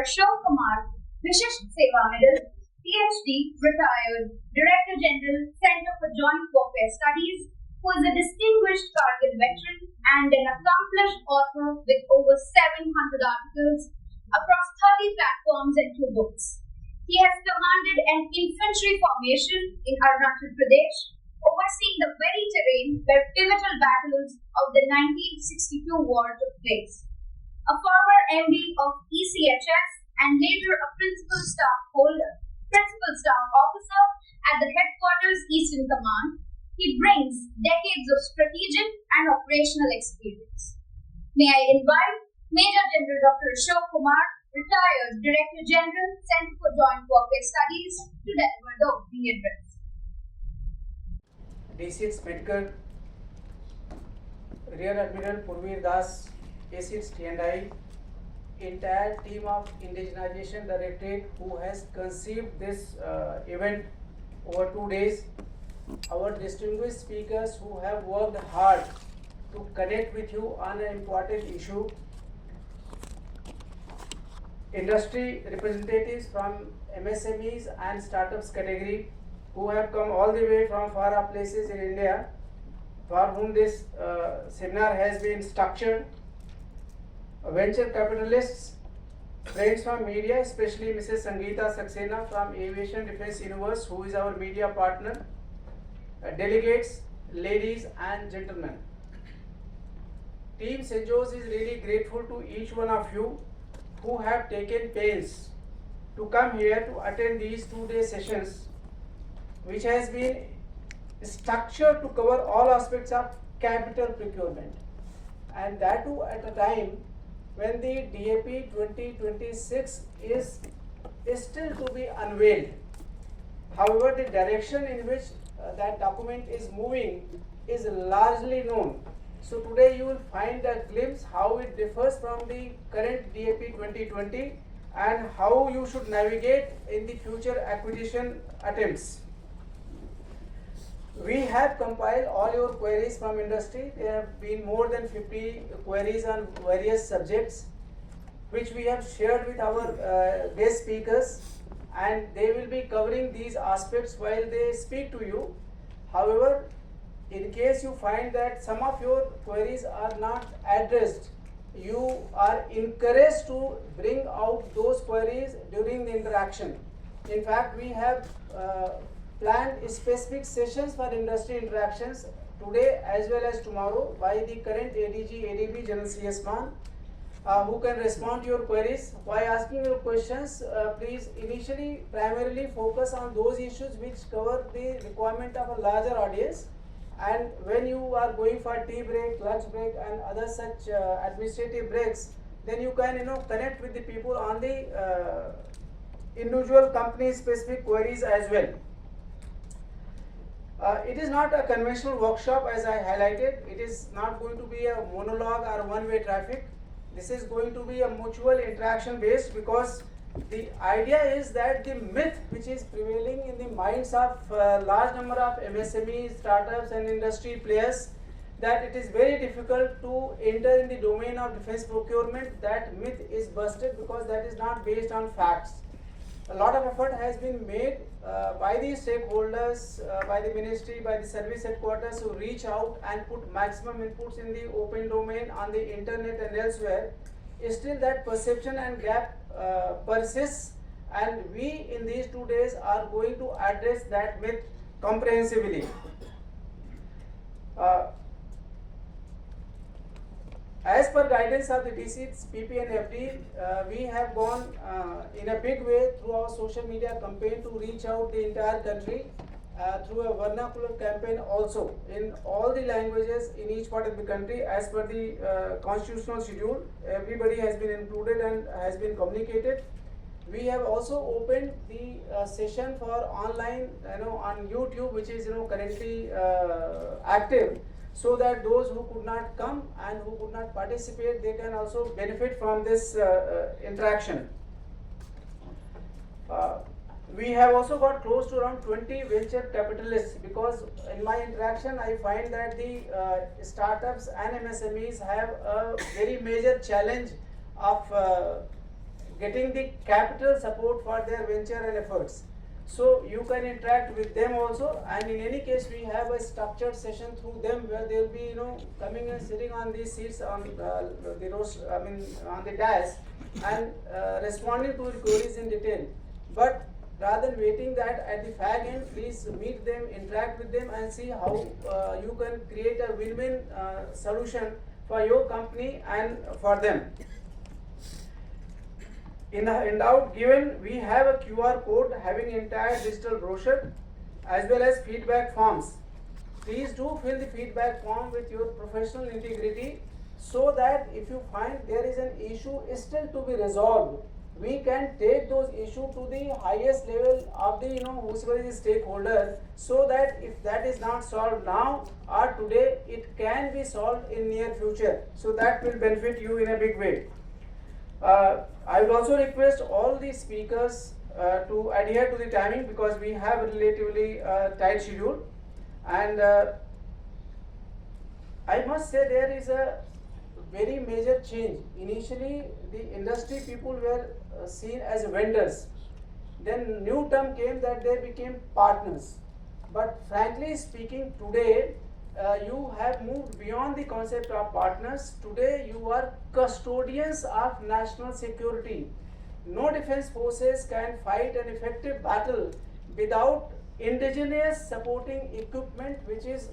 Ashok Kumar, Vishish Seva Medal, PhD, retired, Director General, Center for Joint Warfare Studies, who is a distinguished Kargil veteran and an accomplished author with over 700 articles across 30 platforms and 2 books. He has commanded an infantry formation in Arunachal Pradesh, overseeing the very terrain where pivotal battles of the 1962 war took place. A former MD of ECHS and later a principal staff officer at the headquarters Eastern Command, he brings decades of strategic and operational experience. May I invite Major General Dr. Ashok Kumar, retired Director General, Center for Joint Warfare Studies, to deliver the opening address. D6 Medical, Rear Admiral Purveer Das, A6 T&I, entire team of Indigenization Directorate who has conceived this event over 2 days, our distinguished speakers who have worked hard to connect with you on an important issue, industry representatives from MSMEs and startups category who have come all the way from far off places in India, for whom this seminar has been structured, venture capitalists, friends from media, especially Mrs. Sangeeta Saxena from Aviation Defense Universe, who is our media partner, delegates, ladies and gentlemen. Team St. Joe's is really grateful to each one of you who have taken pains to come here to attend these 2-day sessions, which has been structured to cover all aspects of capital procurement, and that too at a time when the DAP 2026 is still to be unveiled. However, the direction in which that document is moving is largely known. So today you will find a glimpse how it differs from the current DAP 2020 and how you should navigate in the future acquisition attempts. We have compiled all your queries from industry. There have been more than 50 queries on various subjects, which we have shared with our guest speakers, and they will be covering these aspects while they speak to you. However, in case you find that some of your queries are not addressed, you are encouraged to bring out those queries during the interaction. In fact, we have planned specific sessions for industry interactions today as well as tomorrow by the current ADG, ADB, General CS Man, who can respond to your queries. By asking your questions, please initially primarily focus on those issues which cover the requirement of a larger audience, and when you are going for tea break, lunch break and other such administrative breaks, then you can connect with the people on the individual company specific queries as well. It is not a conventional workshop as I highlighted. It is not going to be a monologue or one-way traffic. This is going to be a mutual interaction based, because the idea is that the myth which is prevailing in the minds of large number of MSMEs, startups and industry players, that it is very difficult to enter in the domain of defense procurement, that myth is busted, because that is not based on facts. A lot of effort has been made by the stakeholders, by the ministry, by the service headquarters to reach out and put maximum inputs in the open domain on the internet and elsewhere. Still that perception and gap persists, and we in these 2 days are going to address that myth comprehensively. As per guidance of the DCs, PP and FD, we have gone in a big way through our social media campaign to reach out the entire country through a vernacular campaign also in all the languages in each part of the country as per the constitutional schedule. Everybody has been included and has been communicated. We have also opened the session for online, on YouTube, which is currently active, so that those who could not come and who could not participate, they can also benefit from this interaction. We have also got close to around 20 venture capitalists, because in my interaction I find that the startups and MSMEs have a very major challenge of getting the capital support for their venture and efforts. So you can interact with them also, and in any case we have a structured session through them where they will be coming and sitting on these seats on the roast, on the dais, and responding to the queries in detail. But rather than waiting that at the fag end, please meet them, interact with them, and see how you can create a win-win solution for your company and for them. In doubt given, we have a QR code having entire digital brochure as well as feedback forms. Please do fill the feedback form with your professional integrity, so that if you find there is an issue still to be resolved, we can take those issues to the highest level of the whosoever is the stakeholder, so that if that is not solved now or today, it can be solved in near future. So that will benefit you in a big way. I would also request all the speakers to adhere to the timing, because we have a relatively tight schedule, and I must say there is a very major change. Initially, the industry people were seen as vendors. Then new term came that they became partners. But frankly speaking, today you have moved beyond the concept of partners. Today you are custodians of national security. No defense forces can fight an effective battle without indigenous supporting equipment which is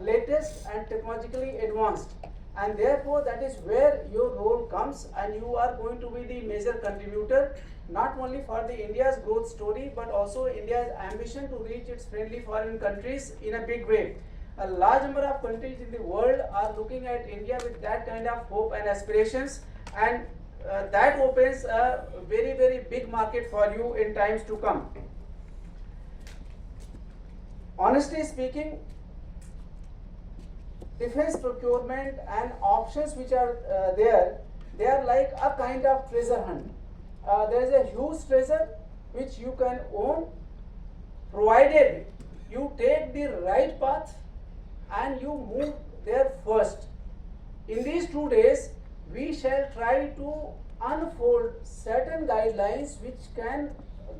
latest and technologically advanced. And therefore that is where your role comes, and you are going to be the major contributor, not only for the India's growth story, but also India's ambition to reach its friendly foreign countries in a big way. A large number of countries in the world are looking at India with that kind of hope and aspirations, and that opens a very, very big market for you in times to come. Honestly speaking, defense procurement and options which are there, they are like a kind of treasure hunt. There is a huge treasure which you can own, provided you take the right path and you move there first. In these 2 days, we shall try to unfold certain guidelines which can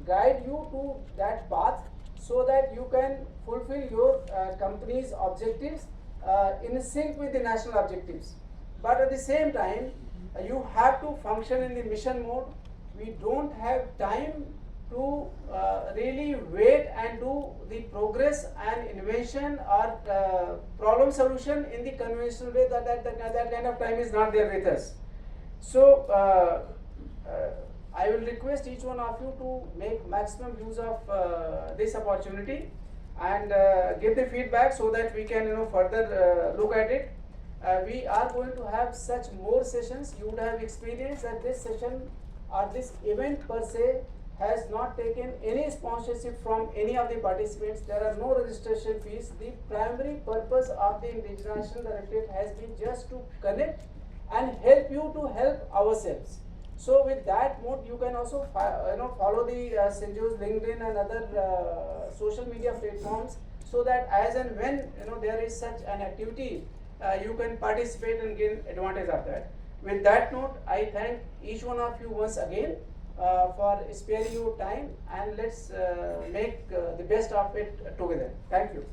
guide you to that path, so that you can fulfill your company's objectives in sync with the national objectives. But at the same time, you have to function in the mission mode. We don't have time to really wait and do the progress and invention or problem solution in the conventional way. That kind of time is not there with us. So I will request each one of you to make maximum use of this opportunity and give the feedback, so that we can further look at it. We are going to have such more sessions. You would have experienced that this session or this event per se has not taken any sponsorship from any of the participants. There are no registration fees. The primary purpose of the Indigenization Directorate has been just to connect and help you to help ourselves. So with that mode, you can also follow the St. Joe's LinkedIn and other social media platforms, so that as and when there is such an activity, you can participate and gain advantage of that. With that note, I thank each one of you once again for sparing your time, and let's make the best of it together. Thank you.